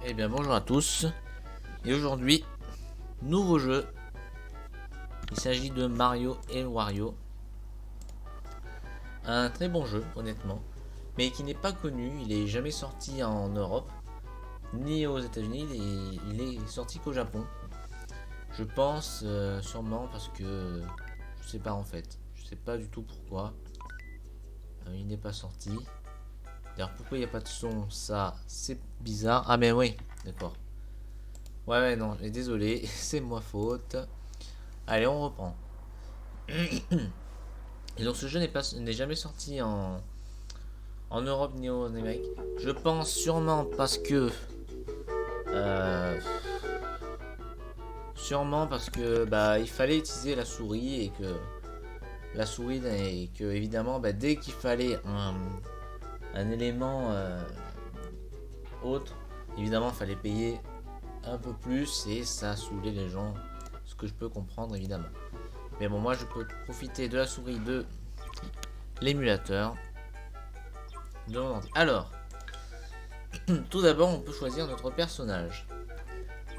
Eh bien bonjour à tous, et aujourd'hui, nouveau jeu, il s'agit de Mario et Wario, un très bon jeu honnêtement, mais qui n'est pas connu, il est jamais sorti en Europe, ni aux États-Unis, il est sorti qu'au Japon. Je pense sûrement parce que, je sais pas en fait, je sais pas du tout pourquoi, il n'est pas sorti. D'ailleurs pourquoi il n'y a pas de son, ça c'est bizarre, ah mais oui, d'accord. Ouais non, désolé, c'est moi faute. Allez on reprend. Et donc ce jeu n'est jamais sorti en Europe ni en Amérique. Je pense sûrement parce que euh, bah il fallait utiliser la souris et que évidemment bah, dès qu'il fallait un élément autre, évidemment il fallait payer un peu plus et ça saoulait les gens, ce que je peux comprendre évidemment. Mais bon, moi je peux profiter de la souris de l'émulateur de mon ordi. Alors, tout d'abord, on peut choisir notre personnage.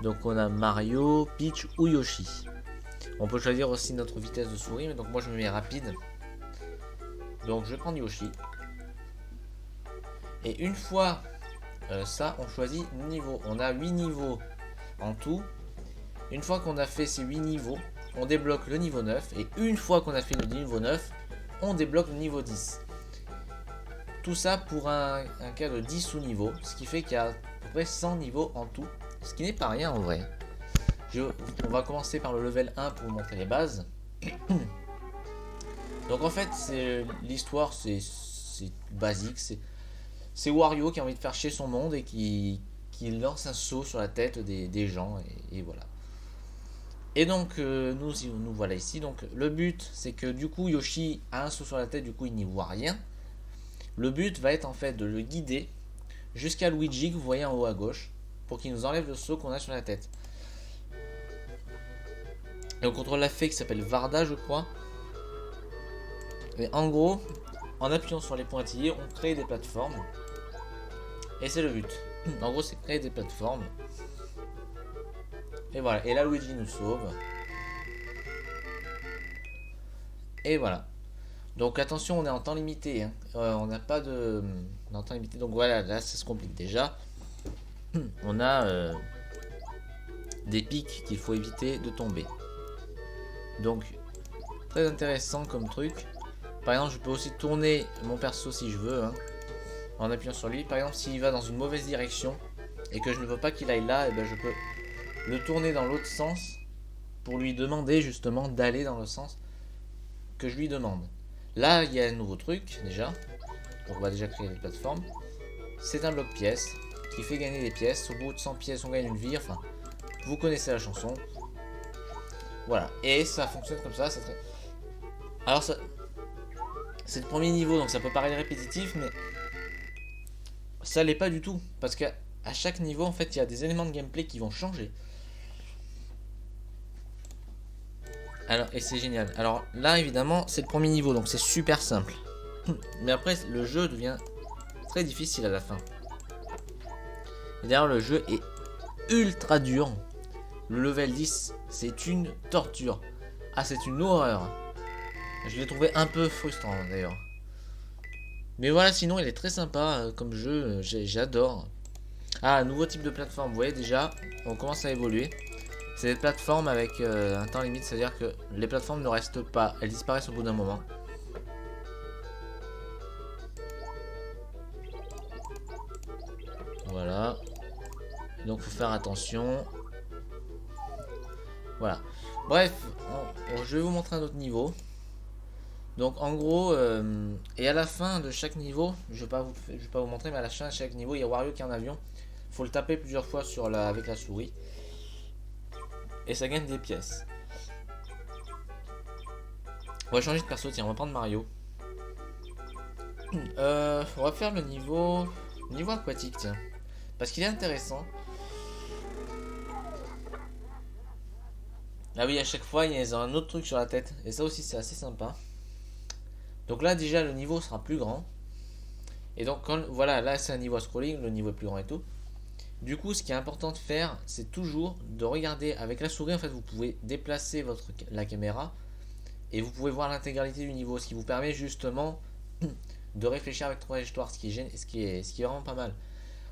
Donc on a Mario, Peach ou Yoshi. On peut choisir aussi notre vitesse de souris, mais donc moi je me mets rapide. Donc je vais prendre Yoshi. Et une fois ça, on choisit niveau. On a 8 niveaux en tout. Une fois qu'on a fait ces 8 niveaux, on débloque le niveau 9. Et une fois qu'on a fait le niveau 9, on débloque le niveau 10. Tout ça pour un cas de 10 sous-niveaux, ce qui fait qu'il y a à peu près 100 niveaux en tout, ce qui n'est pas rien en vrai. On va commencer par le level 1 pour vous montrer les bases. Donc en fait, l'histoire c'est basique, c'est Wario qui a envie de faire chier son monde et qui lance un saut sur la tête des gens et voilà. Et donc nous voilà ici. Donc le but c'est que du coup Yoshi a un saut sur la tête, du coup il n'y voit rien. Le but va être en fait de le guider jusqu'à Luigi que vous voyez en haut à gauche pour qu'il nous enlève le saut qu'on a sur la tête. Et on contrôle la fée qui s'appelle Varda je crois. Et en gros, en appuyant sur les pointillés, on crée des plateformes. Et c'est le but. En gros, c'est créer des plateformes. Et voilà. Et là, Luigi nous sauve. Et voilà. Donc attention, on est en temps limité. Hein. On n'a pas de... On est en temps limité. Donc voilà, là, ça se complique déjà. On a des pics qu'il faut éviter de tomber. Donc, très intéressant comme truc. Par exemple, je peux aussi tourner mon perso si je veux. Hein, en appuyant sur lui. Par exemple, s'il va dans une mauvaise direction et que je ne veux pas qu'il aille là, et ben je peux le tourner dans l'autre sens pour lui demander justement d'aller dans le sens que je lui demande. Là, il y a un nouveau truc déjà. Donc on va déjà créer des plateformes. C'est un bloc pièces qui fait gagner des pièces. Au bout de 100 pièces, on gagne une vie. Enfin, vous connaissez la chanson. Voilà. Et ça fonctionne comme ça. Alors, c'est le premier niveau, donc ça peut paraître répétitif, mais ça l'est pas du tout. Parce qu'à chaque niveau, en fait, il y a des éléments de gameplay qui vont changer. Alors, et c'est génial. Alors là, évidemment, c'est le premier niveau, donc c'est super simple. Mais après, le jeu devient très difficile à la fin. Et d'ailleurs, le jeu est ultra dur. Le level 10, c'est une torture. Ah, c'est une horreur. Je l'ai trouvé un peu frustrant d'ailleurs. Mais voilà, sinon, il est très sympa comme jeu. J'adore. Ah, un nouveau type de plateforme. Vous voyez déjà, on commence à évoluer. C'est des plateformes avec un temps limite, c'est-à-dire que les plateformes ne restent pas, elles disparaissent au bout d'un moment. Voilà. Donc faut faire attention. Voilà. Bref, je vais vous montrer un autre niveau. Donc en gros, et à la fin de chaque niveau, je vais pas vous montrer, mais à la fin de chaque niveau, il y a Wario qui est en avion. Faut le taper plusieurs fois avec la souris. Et ça gagne des pièces. On va changer de perso, tiens, on va prendre Mario. On va faire le niveau aquatique, tiens. Parce qu'il est intéressant. Ah oui, à chaque fois, il y a un autre truc sur la tête. Et ça aussi, c'est assez sympa. Donc là, déjà, le niveau sera plus grand. Et donc, voilà, là, c'est un niveau à scrolling, le niveau est plus grand et tout. Du coup, ce qui est important de faire, c'est toujours de regarder avec la souris. En fait, vous pouvez déplacer la caméra et vous pouvez voir l'intégralité du niveau, ce qui vous permet justement de réfléchir avec trois trajectoires, ce qui est vraiment pas mal.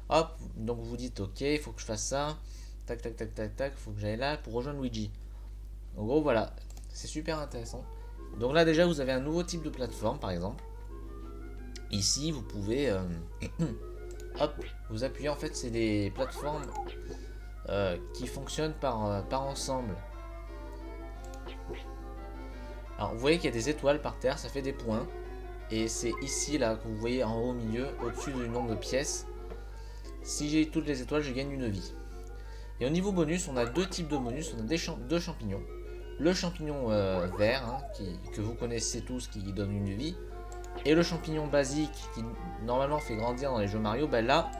Hop, donc vous dites ok, il faut que je fasse ça, tac tac tac tac tac, il faut que j'aille là pour rejoindre Luigi. En gros, voilà, c'est super intéressant. Donc là déjà, vous avez un nouveau type de plateforme, par exemple. Ici, vous pouvez, hop, vous appuyez. En fait, c'est des plateformes qui fonctionnent par ensemble. Alors, vous voyez qu'il y a des étoiles par terre, ça fait des points. Et c'est ici, là, que vous voyez en haut au milieu, au-dessus du nombre de pièces. Si j'ai toutes les étoiles, je gagne une vie. Et au niveau bonus, on a deux types de bonus. On a deux champignons. Le champignon vert, hein, que vous connaissez tous, qui donne une vie. Et le champignon basique, qui normalement fait grandir dans les jeux Mario, ben là,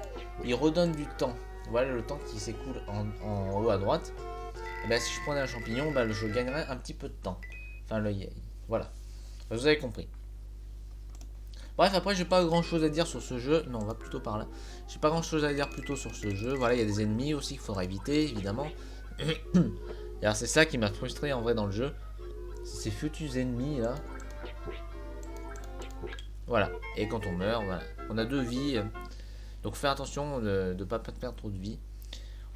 il redonne du temps. Voilà le temps qui s'écoule en haut à droite. Et ben, si je prenais un champignon, ben, je gagnerais un petit peu de temps. Enfin, voilà. Vous avez compris. Bref, après, j'ai pas grand chose à dire sur ce jeu. Non, on va plutôt par là. J'ai pas grand chose à dire plutôt sur ce jeu. Voilà, il y a des ennemis aussi qu'il faudra éviter, évidemment. Et alors, c'est ça qui m'a frustré en vrai dans le jeu. C'est ces futus ennemis là. Voilà. Et quand on meurt, voilà. On a deux vies. Donc, faire attention de ne pas perdre trop de vie.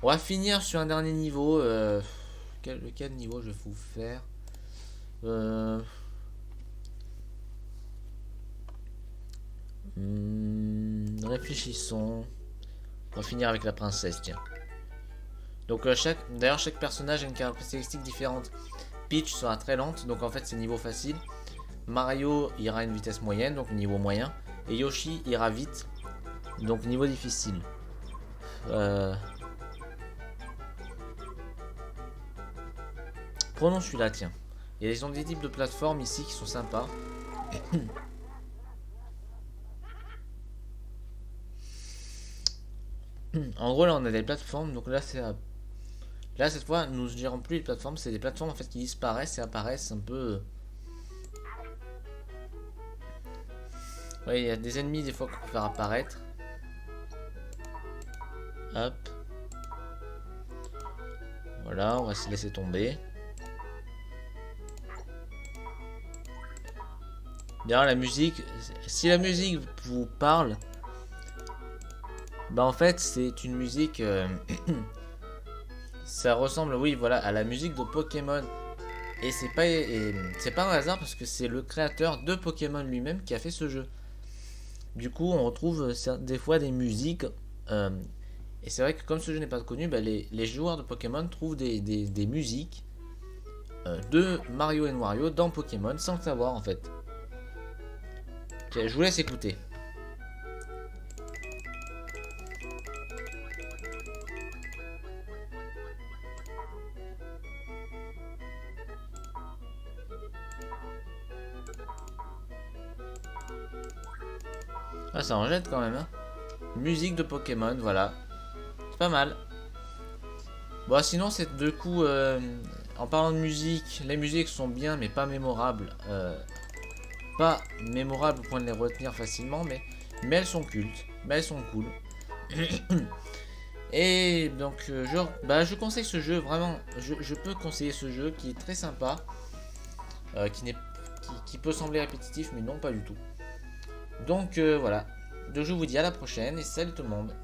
On va finir sur un dernier niveau. Lequel niveau je vais vous faire Réfléchissons. On va finir avec la princesse, tiens. Donc d'ailleurs chaque personnage a une caractéristique différente. Peach sera très lente, donc en fait c'est niveau facile. Mario ira à une vitesse moyenne, donc niveau moyen. Et Yoshi ira vite, donc niveau difficile. Prenons celui-là, tiens. Ils ont des types de plateformes ici qui sont sympas. En gros là on a des plateformes, donc là c'est là cette fois nous ne gérons plus les plateformes, c'est des plateformes en fait qui disparaissent et apparaissent un peu. Ouais, il y a des ennemis des fois qu'on peut faire apparaître. Hop. Voilà, on va se laisser tomber. D'ailleurs la musique, si la musique vous parle, bah en fait c'est une musique, ça ressemble, oui voilà, à la musique de Pokémon. Et c'est pas un hasard parce que c'est le créateur de Pokémon lui-même qui a fait ce jeu. Du coup on retrouve des fois des musiques, et c'est vrai que comme ce jeu n'est pas connu, bah, les joueurs de Pokémon trouvent des musiques de Mario et Wario dans Pokémon sans le savoir en fait. Ok, je vous laisse écouter. Ah, ça en jette quand même, hein. Musique de Pokémon, voilà. C'est pas mal. Bon, sinon, c'est de coup, en parlant de musique, les musiques sont bien, mais pas mémorables. Pas mémorables au point de les retenir facilement, mais elles sont cultes, mais elles sont cool. Et donc, je conseille ce jeu, vraiment. Je peux conseiller ce jeu qui est très sympa, qui peut sembler répétitif, mais non, pas du tout. Donc, voilà. Donc, je vous dis à la prochaine et salut tout le monde.